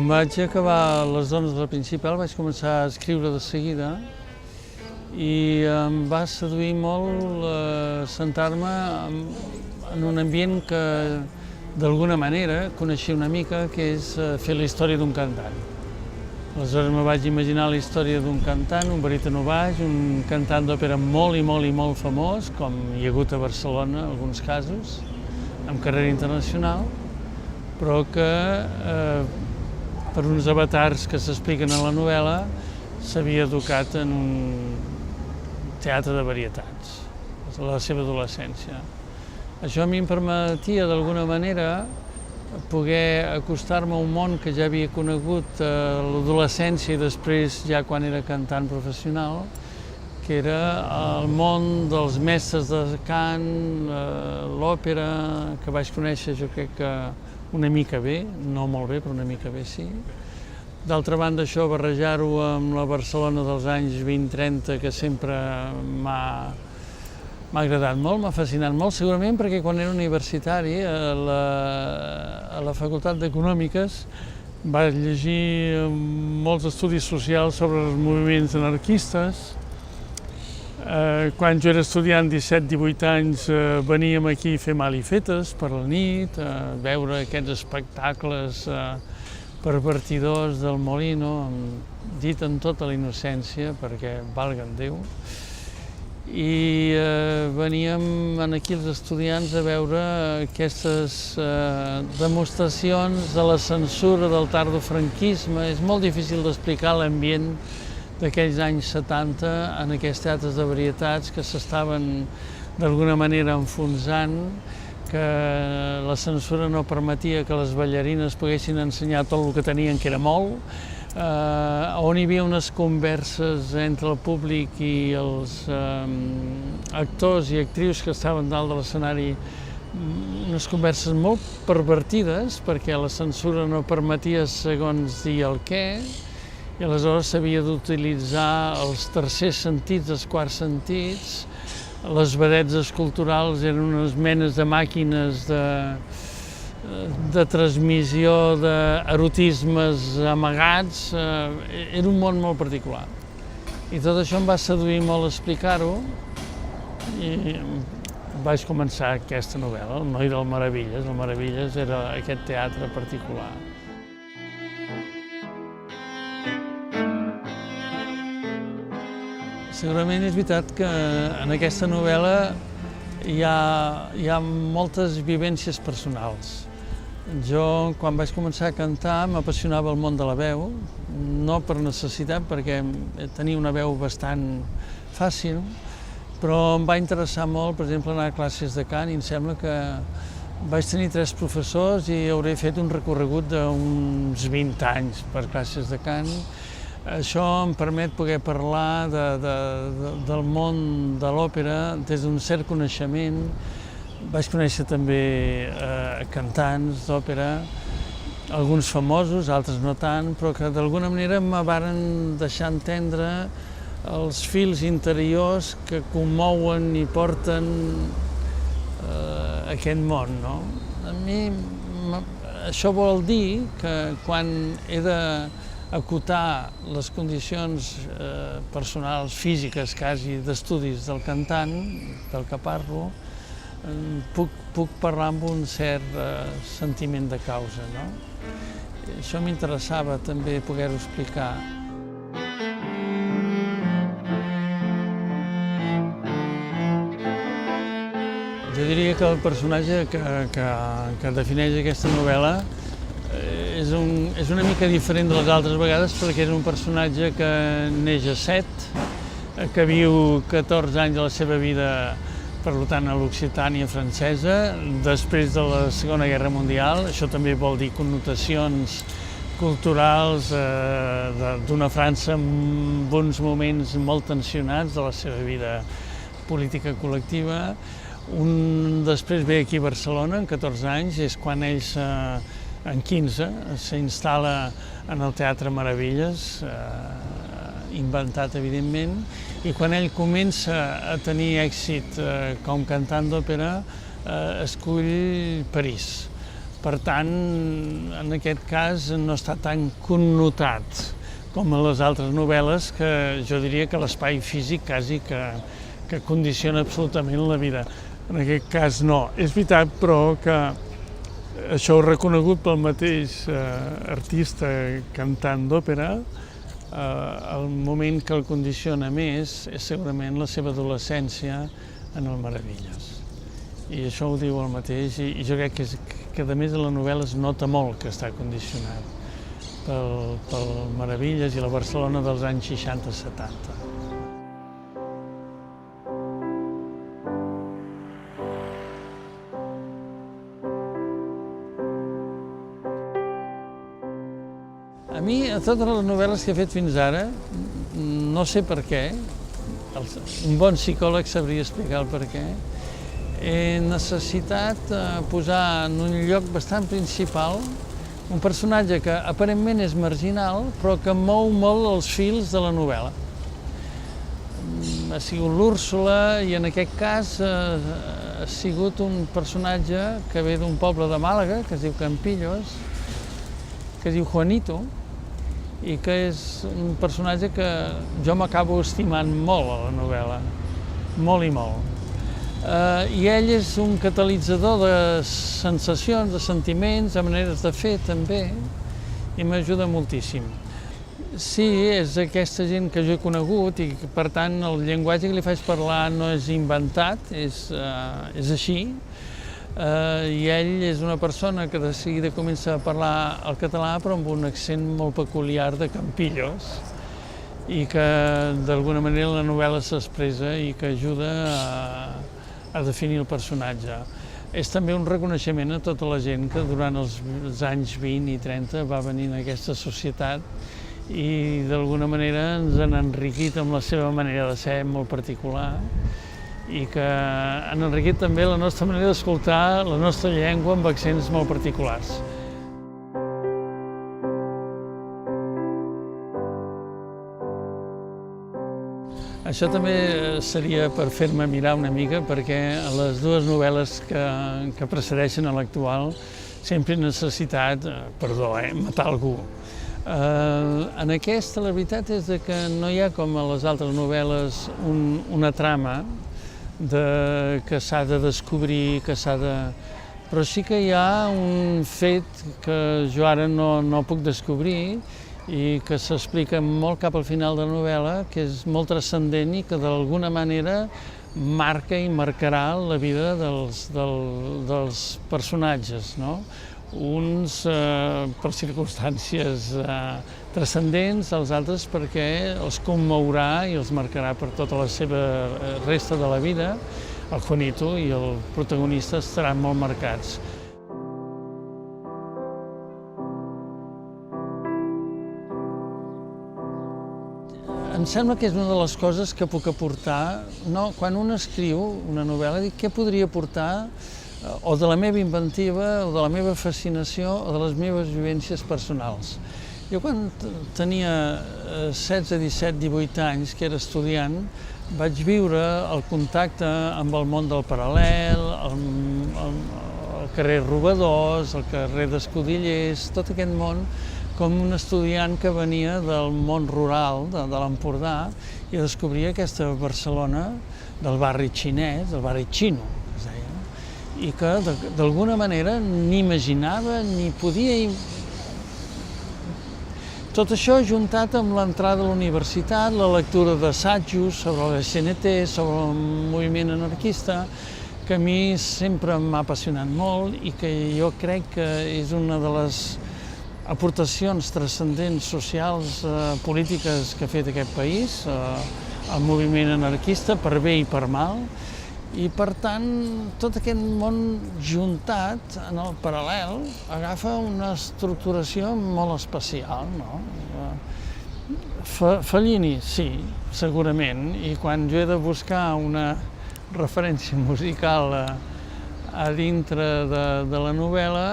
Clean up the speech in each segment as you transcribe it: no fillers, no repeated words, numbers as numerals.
Quan vaig acabar Les dones de la principal vaig començar a escriure de seguida i em va seduir molt sentar-me en un ambient que d'alguna manera coneixia una mica, que és fer la història d'un cantant. Aleshores me vaig imaginar la història d'un cantant, un baríton baix, un cantant d'òpera molt i molt famós, com hi ha hagut a Barcelona en alguns casos, amb carrera internacional, però que per uns avatars que s'expliquen a la novel·la s'havia educat en un teatre de varietats, a la seva adolescència. Això a mi em permetia, d'alguna manera, poder acostar-me a un món que ja havia conegut a l'adolescència i després ja quan era cantant professional, que era el món dels mestres de cant, l'òpera, que vaig conèixer jo crec que una mica bé, no molt bé, però una mica bé sí. D'altra banda, això, barrejar-ho amb la Barcelona dels anys 20-30, que sempre m'ha agradat molt, m'ha fascinat molt, segurament perquè quan era universitari a la Facultat d'Econòmiques vaig llegir molts estudis socials sobre els moviments anarquistes. Quan jo era estudiant, 17-18 anys, veníem aquí a fer malifetes per la nit, a veure aquests espectacles pervertidors del Molino, dit amb tota la innocència, perquè valga'm Déu. I veníem aquí els estudiants a veure aquestes demostracions de la censura del tardofranquisme. És molt difícil d'explicar l'ambient d'aquells anys 70 en aquests teatres de varietats que s'estaven d'alguna manera enfonsant, que la censura no permetia que les ballarines poguessin ensenyar tot el que tenien, que era molt, on hi havia unes converses entre el públic i els actors i actrius que estaven dalt de l'escenari, unes converses molt pervertides, perquè la censura no permetia segons dir el què, i aleshores s'havia d'utilitzar els tercers sentits, els quarts sentits. Les vedettes esculturals eren unes menes de màquines de transmissió d'erotismes amagats. Era un món molt particular. I tot això em va seduir molt explicar-ho i vaig començar aquesta novel·la, El noi del Meravilles. El Meravilles era aquest teatre particular. Segurament és veritat que en aquesta novel·la hi ha moltes vivències personals. Jo, quan vaig començar a cantar, m'apassionava el món de la veu, no per necessitat, perquè tenia una veu bastant fàcil, però em va interessar molt, per exemple, anar a classes de cant, i em sembla que vaig tenir 3 professors i hauré fet un recorregut d'uns 20 anys per classes de cant. Això em permet poder parlar del món de l'òpera des d'un cert coneixement. Vaig conèixer també cantants d'òpera, alguns famosos, altres no tant, però que d'alguna manera me varen deixar entendre els fils interiors que commouen i porten aquest món, no? A mi això vol dir que quan he d'acotar les condicions personals, físiques, quasi, d'estudis del cantant, del que parlo, puc parlar amb un cert sentiment de causa, no? Això m'interessava també poder-ho explicar. Jo diria que el personatge que defineix aquesta novel·la és una mica diferent de les altres vegades perquè és un personatge que neix a Sète, que viu 14 anys de la seva vida, per tant, a l'Occitània francesa, després de la Segona Guerra Mundial. Això també vol dir connotacions culturals d'una França en uns moments molt tensionats de la seva vida política col·lectiva. Després ve aquí a Barcelona, en 14 anys, és quan ell, en 15, s'instal·la en el Teatre Meravilles, inventat evidentment, i quan ell comença a tenir èxit com cantant d'òpera, escull París Per tant, en aquest cas no està tan connotat com a les altres novel·les, que jo diria que l'espai físic quasi que condiciona absolutament la vida. En aquest cas no. És veritat, però, que això ho reconegut pel mateix artista cantant d'òpera, el moment que el condiciona més és segurament la seva adolescència en el Meravelles. I això ho diu el mateix, i jo crec que a més de la novel·la es nota molt que està condicionat pel Meravelles i la Barcelona dels anys 60-70. A mi, a totes les novel·les que he fet fins ara, no sé per què, un bon psicòleg sabria explicar el per què, he necessitat posar en un lloc bastant principal un personatge que aparentment és marginal, però que mou molt els fils de la novel·la. Ha sigut l'Úrsula, i en aquest cas ha sigut un personatge que ve d'un poble de Màlaga, que es diu Campillos, que es diu Juanito, i que és un personatge que jo m'acabo estimant molt a la novel·la, molt i molt. I ell és un catalitzador de sensacions, de sentiments, de maneres de fer també, i m'ajuda moltíssim. Sí, és aquesta gent que jo he conegut, i per tant el llenguatge que li faig parlar no és inventat, és així. I ell és una persona que de seguida comença a parlar el català, però amb un accent molt peculiar de Campillos, i que d'alguna manera la novel·la s'expressa i que ajuda a definir el personatge. És també un reconeixement a tota la gent que durant els anys 20 i 30 va venir en aquesta societat i d'alguna manera ens han enriquit amb la seva manera de ser molt particular, i que han enriquit també la nostra manera d'escoltar la nostra llengua amb accents molt particulars. Això també seria per fer-me mirar una mica, perquè a les dues novel·les que precedeixen a l'actual sempre he necessitat, matar algú. En aquesta la veritat és que no hi ha, com a les altres novel·les, una trama que s'ha de descobrir, però sí que hi ha un fet que jo ara no puc descobrir, i que s'explica molt cap al final de la novel·la, que és molt transcendent i que d'alguna manera marca i marcarà la vida dels personatges, no? Uns per circumstàncies transcendents, els altres perquè els commourà i els marcarà per tota la seva resta de la vida. El Juanito i el protagonista estaran molt marcats. Em sembla que és una de les coses que puc aportar, quan un escriu una novel·la, dic què podria aportar o de la meva inventiva, o de la meva fascinació, o de les meves vivències personals. Jo quan tenia 16, 17, 18 anys, que era estudiant, vaig viure el contacte amb el món del paral·lel, el carrer Robadors, el carrer d'Escudillers, tot aquest món, com un estudiant que venia del món rural de l'Empordà i descobria aquesta Barcelona del barri xinès, del barri xino, es deia, i que d'alguna manera ni imaginava ni podia. Tot això juntat amb l'entrada a la universitat, la lectura d'assajos sobre la CNT, sobre el moviment anarquista, que a mi sempre m'ha apassionat molt i que jo crec que és una de les aportacions transcendents socials, polítiques que ha fet aquest país, el moviment anarquista, per bé i per mal, i per tant tot aquest món juntat en el paral·lel agafa una estructuració molt especial, no? Fellini, sí, segurament, i quan jo he de buscar una referència musical a dintre de la novel·la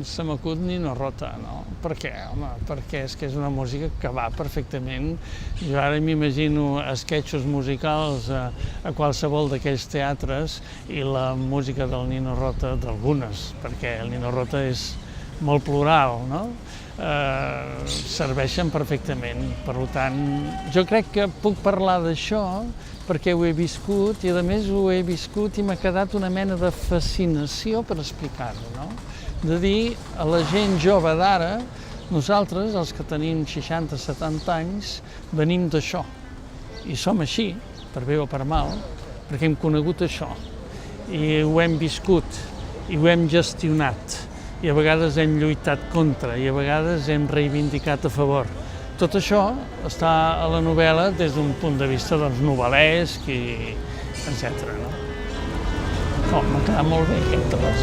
se m'acut Nino Rota, no? Per què? Home, perquè és que és una música que va perfectament. Jo ara m'imagino esquetxos musicals a qualsevol d'aquells teatres i la música del Nino Rota, d'algunes, perquè el Nino Rota és molt plural, no? Serveixen perfectament. Per tant, jo crec que puc parlar d'això perquè ho he viscut i, a més, ho he viscut i m'ha quedat una mena de fascinació per explicar-ho, no? De dir a la gent jove d'ara, nosaltres, els que tenim 60-70 anys, venim d'això. I som així, per bé o per mal, perquè hem conegut això. I ho hem viscut, i ho hem gestionat. I a vegades hem lluitat contra, i a vegades hem reivindicat a favor. Tot això està a la novel·la des d'un punt de vista novel·lesc, etc. Oh, m'ha quedat molt bé aquest tros,